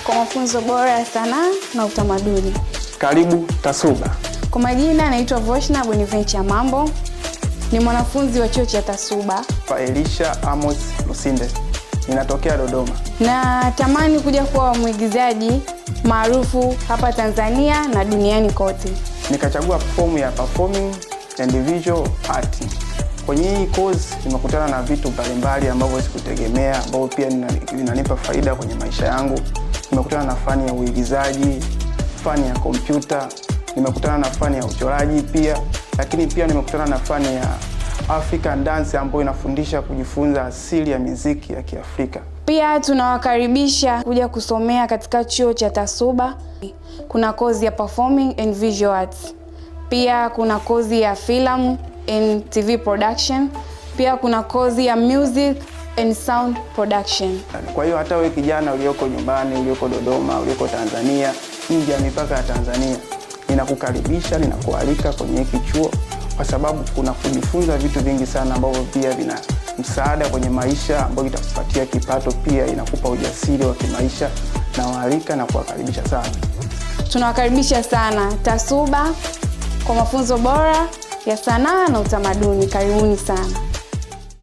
kwa mafunzo bora ya sanaa na utamaduni. Karibu TASUBA. Kwa majina naitwa Voshna Bonaventure Mambo. Ni mwanafunzi wa chuo cha TASUBA. Elisha Amos Lusinde. Ninatokea Dodoma. Natamani kuja kuwa mwigizaji maarufu hapa Tanzania na duniani kote. Nikachagua fomu ya Performing and Visual Art. Kwenye hii course nimekutana na vitu mbalimbali ambavyo sikutegemea, ambavyo pia vinanipa faida kwenye maisha yangu. Nimekutana na fani ya uigizaji, fani ya kompyuta, nimekutana na fani ya uchoraji pia, lakini pia nimekutana na fani ya African dance ambayo inafundisha kujifunza asili ya muziki ya Kiafrika. Pia tunawakaribisha kuja kusomea katika chuo cha TASUBA. Kuna kozi ya Performing and Visual Arts. Pia kuna kozi ya Film and TV Production. Pia kuna kozi ya Music and Sound Production. Kwa hiyo hata wewe kijana ulioko nyumbani, ulioko Dodoma, ulioko Tanzania, nje ya mipaka ya Tanzania, ninakukaribisha, ninakualika kwenye hiki chuo kwa sababu kuna kujifunza vitu vingi sana ambavyo pia vina msaada kwenye maisha, ambao itakupatia kipato, pia inakupa ujasiri wa kimaisha, na waalika na kuwakaribisha sana. Tunawakaribisha sana TASUBA kwa mafunzo bora ya sanaa na utamaduni. Karibuni sana.